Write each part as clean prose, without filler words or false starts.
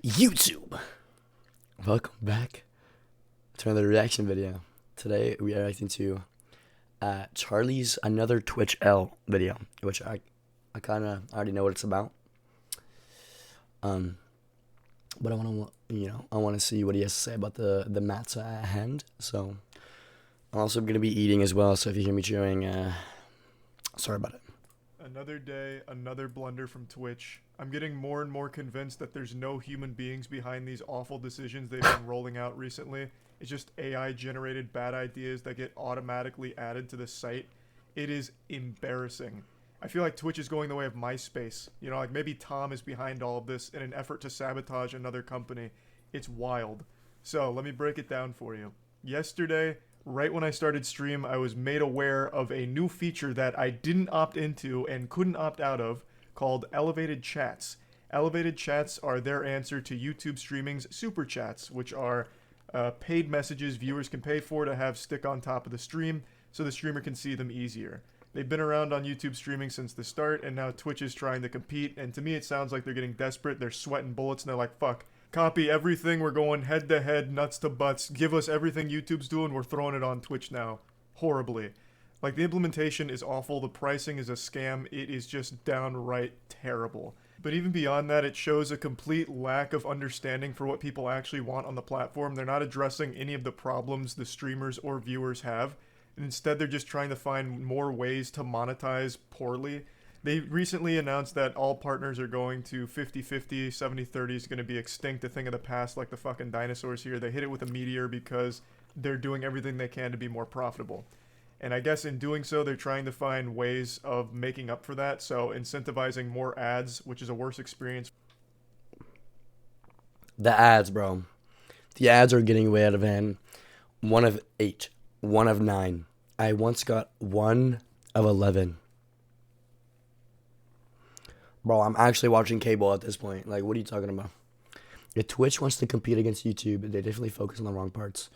YouTube. Welcome back to another reaction video. Today we are reacting to Charlie's another Twitch L video, which I kind of already know what it's about. But I want to see what he has to say about the matzah at hand. So I'm also gonna be eating as well. So if you hear me chewing, sorry about it. Another day, another blunder from Twitch. I'm getting more and more convinced that there's no human beings behind these awful decisions they've been rolling out recently. It's just AI-generated bad ideas that get automatically added to the site. It is embarrassing. I feel like Twitch is going the way of MySpace. You know, like maybe Tom is behind all of this in an effort to sabotage another company. It's wild. So, let me break it down for you. Yesterday, right when I started stream, I was made aware of a new feature that I didn't opt into and couldn't opt out of called Elevated Chats. Elevated Chats are their answer to YouTube streaming's Super Chats, which are paid messages viewers can pay for to have stick on top of the stream so the streamer can see them easier. They've been around on YouTube streaming since the start, and now Twitch is trying to compete, and to me it sounds like they're getting desperate. They're sweating bullets, and they're like, fuck. Copy everything, we're going head to head, nuts to butts, give us everything YouTube's doing, we're throwing it on Twitch now. Horribly. Like, the implementation is awful, the pricing is a scam, it is just downright terrible. But even beyond that, it shows a complete lack of understanding for what people actually want on the platform. They're not addressing any of the problems the streamers or viewers have, and instead they're just trying to find more ways to monetize poorly. They recently announced that all partners are going to 50-50, 70-30 is going to be extinct, a thing of the past like the fucking dinosaurs here. They hit it with a meteor because they're doing everything they can to be more profitable. And I guess in doing so, they're trying to find ways of making up for that, so incentivizing more ads, which is a worse experience. The ads, bro. The ads are getting way out of hand. 1 of 8. 1 of 9. I once got 1 of 11. Bro, I'm actually watching cable at this point. Like, what are you talking about? If Twitch wants to compete against YouTube, they definitely focus on the wrong parts.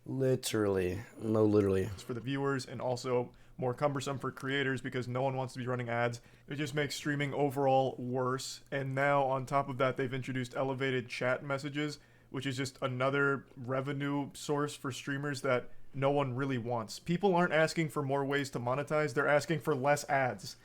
Literally. No, literally. It's for the viewers and also more cumbersome for creators because no one wants to be running ads. It just makes streaming overall worse. And now, on top of that, they've introduced elevated chat messages, which is just another revenue source for streamers that no one really wants. People aren't asking for more ways to monetize, they're asking for less ads.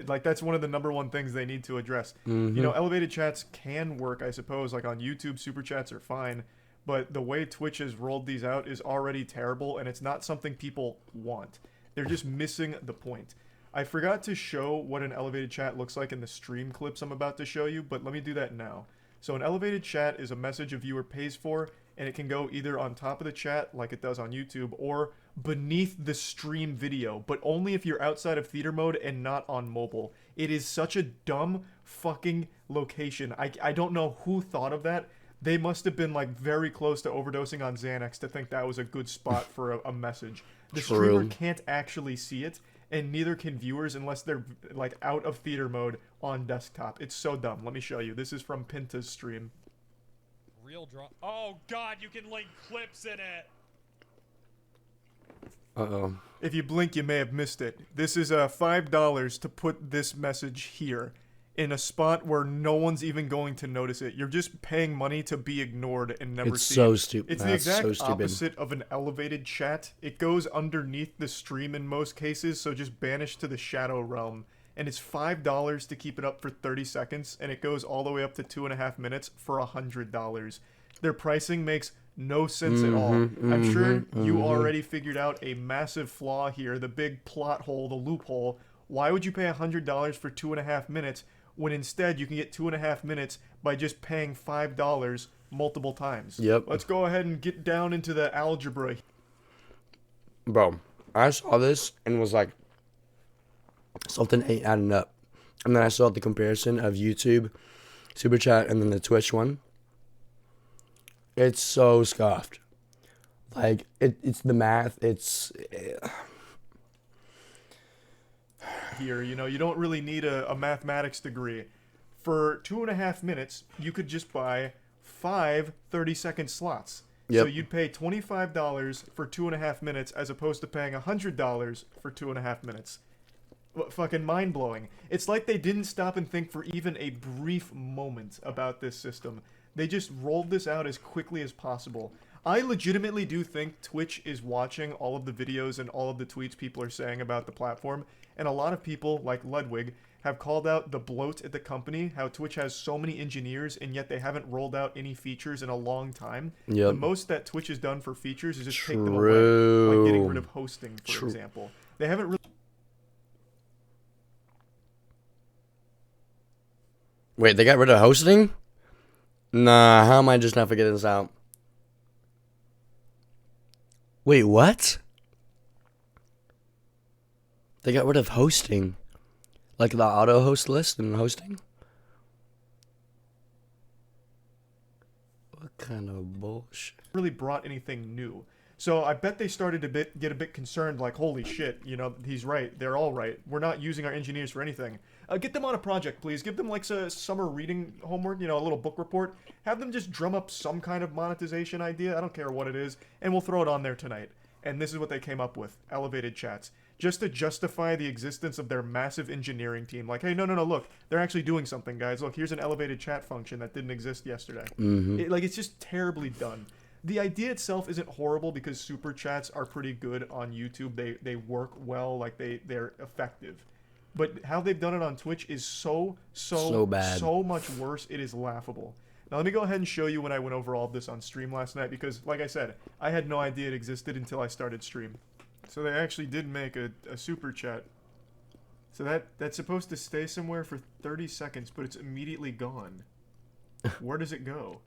Like, that's one of the #1 things they need to address. Mm-hmm. You know, elevated chats can work, I suppose. Like, on YouTube, super chats are fine. But the way Twitch has rolled these out is already terrible, and it's not something people want. They're just missing the point. I forgot to show what an elevated chat looks like in the stream clips I'm about to show you, but let me do that now. So an elevated chat is a message a viewer pays for, and it can go either on top of the chat, like it does on YouTube, or beneath the stream video, but only if you're outside of theater mode and not on mobile. It is such a dumb fucking location. I don't know who thought of that. They must have been, like, very close to overdosing on Xanax to think that was a good spot for a message. The streamer can't actually see it, and neither can viewers unless they're, like, out of theater mode on desktop. It's so dumb. Let me show you. This is from Pinta's stream. Real draw. Oh god, you can link clips in it. Uh-oh. If you blink, you may have missed it. This is $5 to put this message here in a spot where no one's even going to notice it. You're just paying money to be ignored and never It's see so it. stupid. It's the exact opposite of an elevated chat. It goes underneath the stream in most cases, so just banished to the shadow realm. And it's $5 to keep it up for 30 seconds, and it goes all the way up to 2.5 minutes for $100. Their pricing makes no sense at all. I'm sure you already figured out a massive flaw here, the big plot hole, the loophole. Why would you pay $100 for 2.5 minutes when instead you can get 2.5 minutes by just paying $5 multiple times? Yep. Let's go ahead and get down into the algebra. Bro, I saw this and was like, something ain't adding up. And then I saw the comparison of YouTube, Super Chat, and then the Twitch one. It's so scuffed. Like, it's the math. Here, you know, you don't really need a mathematics degree. For 2.5 minutes, you could just buy 5 30-second slots. Yep. So you'd pay $25 for 2.5 minutes as opposed to paying $100 for 2.5 minutes. Fucking mind-blowing. It's like they didn't stop and think for even a brief moment about this system. They just rolled this out as quickly as possible. I legitimately do think Twitch is watching all of the videos and all of the tweets people are saying about the platform, and a lot of people, like Ludwig, have called out the bloat at the company, how Twitch has so many engineers and yet they haven't rolled out any features in a long time. Yep. The most that Twitch has done for features is just take them away, like getting rid True. of hosting, for True. example. They haven't really... Wait, they got rid of hosting? Nah, how am I just not figuring this out? Wait, what? They got rid of hosting. Like the auto host list and hosting? What kind of bullshit? really brought anything new. So I bet they started to get a bit concerned, like, holy shit, you know, he's right. They're all right. We're not using our engineers for anything. Get them on a project, please. Give them, like, a summer reading homework, you know, a little book report. Have them just drum up some kind of monetization idea. I don't care what it is. And we'll throw it on there tonight. And this is what they came up with. Elevated chats. Just to justify the existence of their massive engineering team. Like, hey, no, look. They're actually doing something, guys. Look, here's an elevated chat function that didn't exist yesterday. It's just terribly done. The idea itself isn't horrible because super chats are pretty good on YouTube. They work well, like they're effective. But how they've done it on Twitch is so bad. so much worse. It is laughable. Now let me go ahead and show you when I went over all of this on stream last night because, like I said, I had no idea it existed until I started stream. So they actually did make a super chat. So that's supposed to stay somewhere for 30 seconds, but it's immediately gone. Where does it go?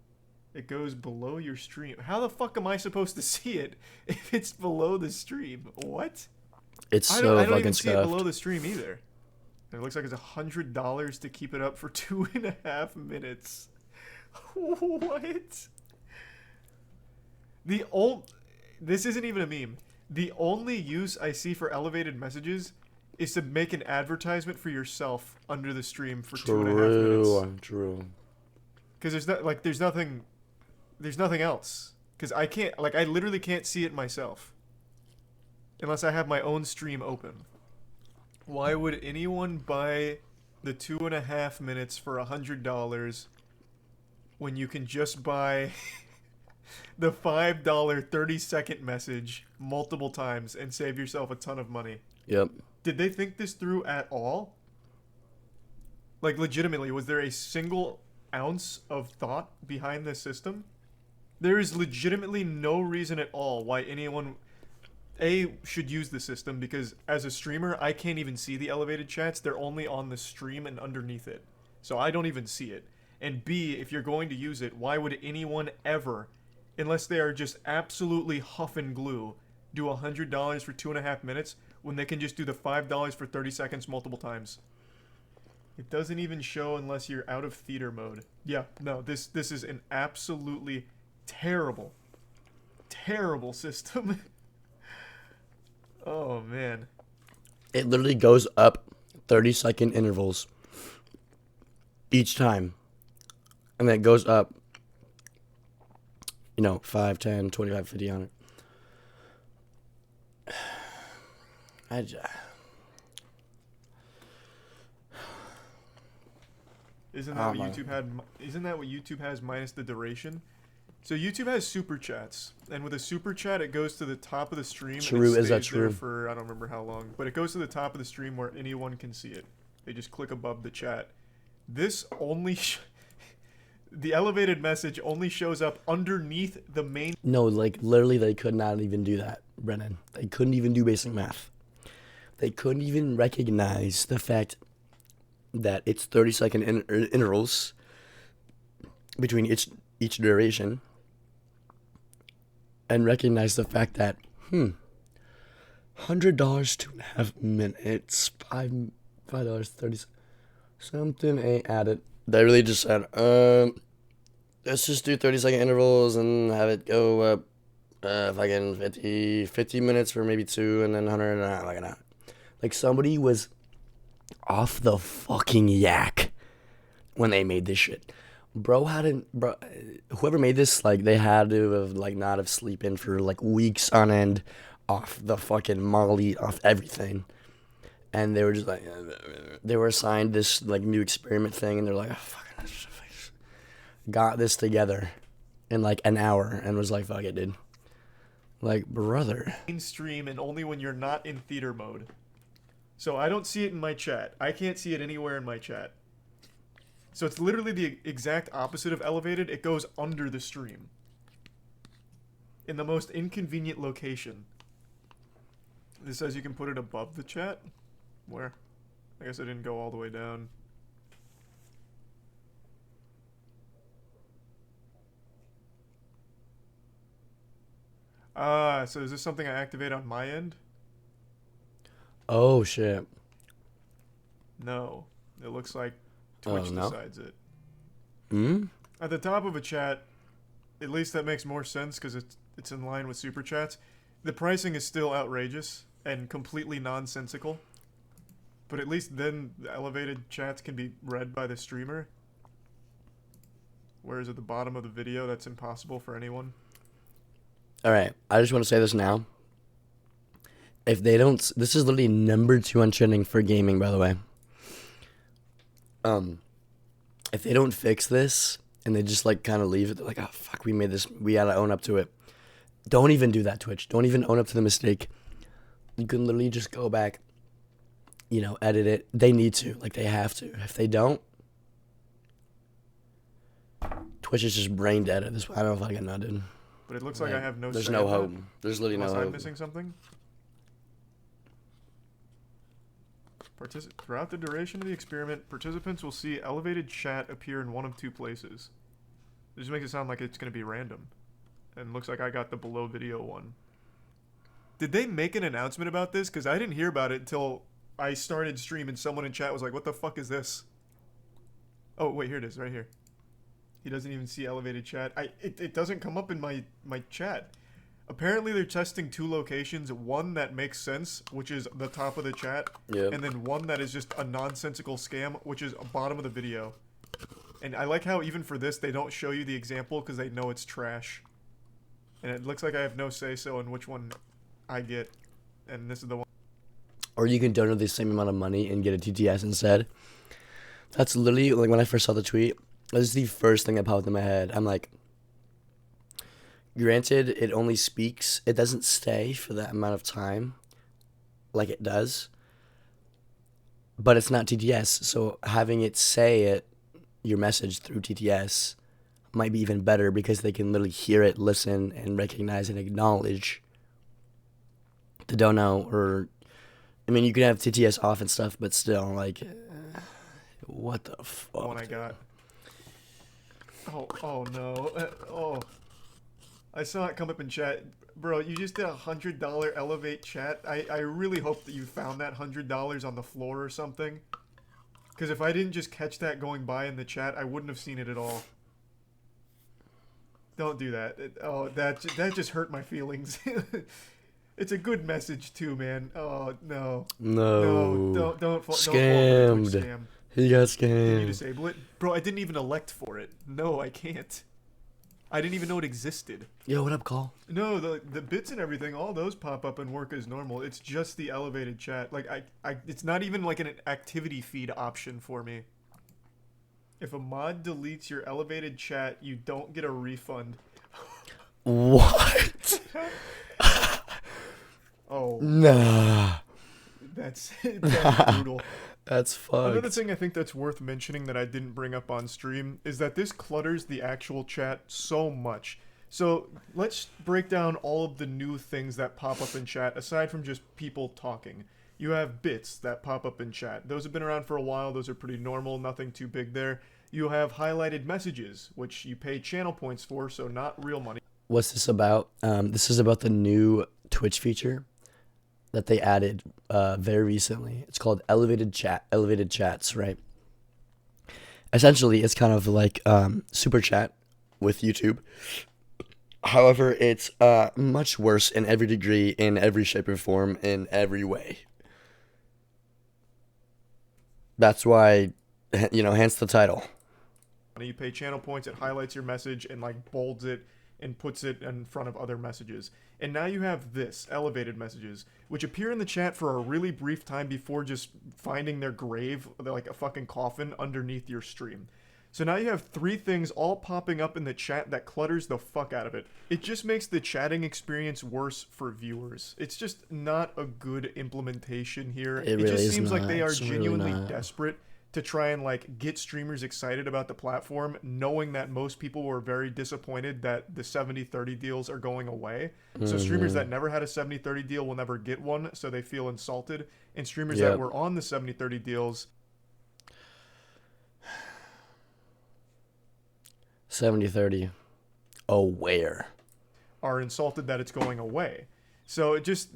It goes below your stream. How the fuck am I supposed to see it if it's below the stream? What? It's I so don't fucking even see it scuffed. below the stream either. And it looks like it's $100 to keep it up for 2.5 minutes. What? This isn't even a meme. The only use I see for elevated messages is to make an advertisement for yourself under the stream for 2.5 minutes. True. Because there's nothing else. Because I literally can't see it myself. Unless I have my own stream open. Why would anyone buy the 2.5 minutes for $100 when you can just buy the $5 30-second message multiple times and save yourself a ton of money? Yep. Did they think this through at all? Like, legitimately, was there a single ounce of thought behind this system? There is legitimately no reason at all why anyone should use the system, because as a streamer I can't even see the elevated chats. They're only on the stream and underneath it, so I don't even see it. And B, if you're going to use it, why would anyone ever, unless they are just absolutely huff and glue, do $100 for 2.5 minutes when they can just do the $5 for 30 seconds multiple times? It doesn't even show unless you're out of theater mode. Yeah, no, this is an absolutely terrible system. Oh, man. It literally goes up 30-second intervals each time. And then it goes up, 5, 10, 25, 50 on it. Isn't that what YouTube has minus the duration? So YouTube has super chats, and with a super chat, it goes to the top of the stream. True, and it is that stays there true? for I don't remember how long, but it goes to the top of the stream where anyone can see it. They just click above the chat. This only, the elevated message only shows up underneath the main. No, like, literally, they could not even do that, Brennan. They couldn't even do basic math. They couldn't even recognize the fact that it's 30-second intervals between each duration, and recognize the fact that, $100, 2.5 minutes, $5, 30, something ain't added. They really just said, let's just do 30-second intervals and have it go up, fucking 50 minutes for maybe 2, and then 100, like an hour. Like, somebody was off the fucking yak when they made this shit. Whoever made this, like, they had to have, like, not have sleeping for, like, weeks on end off the fucking Molly, off everything. And they were just, like, they were assigned this, like, new experiment thing, and they're like, oh, fucking, got this together in like an hour and was like, fuck it, dude. Like, brother. Stream and only when you're not in theater mode. So I don't see it in my chat. I can't see it anywhere in my chat. So it's literally the exact opposite of elevated. It goes under the stream. In the most inconvenient location. This says you can put it above the chat. Where? I guess I didn't go all the way down. So is this something I activate on my end? Oh, shit. No. It looks like Twitch no? decides it. Hmm? At the top of a chat, at least that makes more sense because it's in line with super chats. The pricing is still outrageous and completely nonsensical. But at least then the elevated chats can be read by the streamer. Whereas at the bottom of the video, that's impossible for anyone. Alright, I just want to say this now. If they don't... This is literally number 2 on trending for gaming, by the way. If they don't fix this, and they just, like, kind of leave it, they're like, oh, fuck, we made this, we gotta own up to it. Don't even do that, Twitch. Don't even own up to the mistake. You can literally just go back, you know, edit it. They need to. Like, they have to. If they don't, Twitch is just brain dead at this point. I don't know if I can know, dude. But it looks like I have no There's say no in hope. that. There's literally no Unless hope. I'm missing something. Throughout the duration of the experiment, participants will see elevated chat appear in one of 2 places. It just makes it sound like it's going to be random. And looks like I got the below video one. Did they make an announcement about this? Because I didn't hear about it until I started stream and someone in chat was like, what the fuck is this? Oh, wait, here it is, right here. He doesn't even see elevated chat. It doesn't come up in my chat. Apparently they're testing 2 locations, one that makes sense, which is the top of the chat, Yep. and then one that is just a nonsensical scam, which is bottom of the video. And I like how even for this, they don't show you the example because they know it's trash. And it looks like I have no say-so in which one I get, and this is the one. Or you can donate the same amount of money and get a TTS instead. That's literally, like, when I first saw the tweet, this is the first thing that popped in my head. I'm like, granted, it only speaks, it doesn't stay for that amount of time like it does, but it's not TTS, so having it say it, your message through TTS, might be even better because they can literally hear it, listen, and recognize and acknowledge the dono. Or, I mean, you can have TTS off and stuff, but still, like, what the fuck? One I got. Oh no. Oh. I saw it come up in chat. Bro, you just did $100 elevate chat. I really hope that you found that $100 on the floor or something. Because if I didn't just catch that going by in the chat, I wouldn't have seen it at all. Don't do that. That just hurt my feelings. It's a good message too, man. Oh no. No. Don't fall Scammed. for the Twitch scam. He got Can you scammed. disable it? Bro, I didn't even elect for it. No, I can't. I didn't even know it existed. Yo, what up, Call? No, the bits and everything, all those pop up and work as normal. It's just the elevated chat. Like it's not even like an activity feed option for me. If a mod deletes your elevated chat, you don't get a refund. What? Oh, Nah. that's brutal. That's fucked. Another thing I think that's worth mentioning that I didn't bring up on stream is that this clutters the actual chat so much. So let's break down all of the new things that pop up in chat aside from just people talking. You have bits that pop up in chat. Those have been around for a while. Those are pretty normal. Nothing too big there. You have highlighted messages, which you pay channel points for, so not real money. What's this about? This is about the new Twitch feature that they added very recently. It's called elevated chats, right? Essentially, it's kind of like super chat with YouTube. However, it's much worse in every degree, in every shape or form, in every way. That's why, hence the title. You pay channel points, it highlights your message and like bolds it and puts it in front of other messages. And now you have this, elevated messages, which appear in the chat for a really brief time before just finding their grave, like a fucking coffin, underneath your stream. So now you have three things all popping up in the chat that clutters the fuck out of it. It just makes the chatting experience worse for viewers. It's just not a good implementation here. It really just is seems like not. they are It's really genuinely not. desperate to try and like get streamers excited about the platform, knowing that most people were very disappointed that the 70-30 deals are going away. So streamers that never had a 70-30 deal will never get one, so they feel insulted. And streamers that Yep. were on the 70-30 deals 70-30. Oh, where? are insulted that it's going away. So it just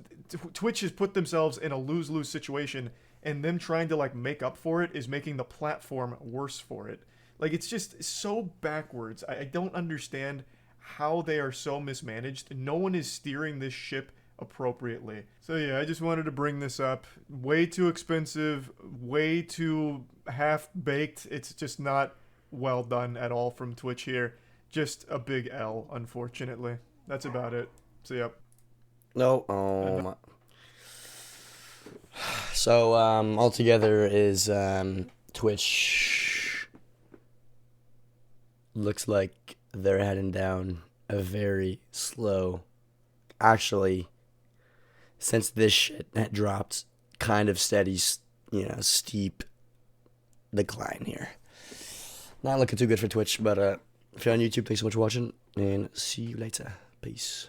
Twitch has put themselves in a lose-lose situation, and them trying to like make up for it is making the platform worse for it. Like it's just so backwards. I don't understand how they are so mismanaged. No one is steering this ship appropriately. So yeah, I just wanted to bring this up. Way too expensive, way too half-baked. It's just not well done at all from Twitch here. Just a big L, unfortunately. That's about it. So yep. No. So altogether is Twitch looks like they're heading down a very slow, actually, since this shit had dropped, kind of steady, steep decline here. Not looking too good for Twitch, but if you're on YouTube, thanks so much for watching, and see you later. Peace.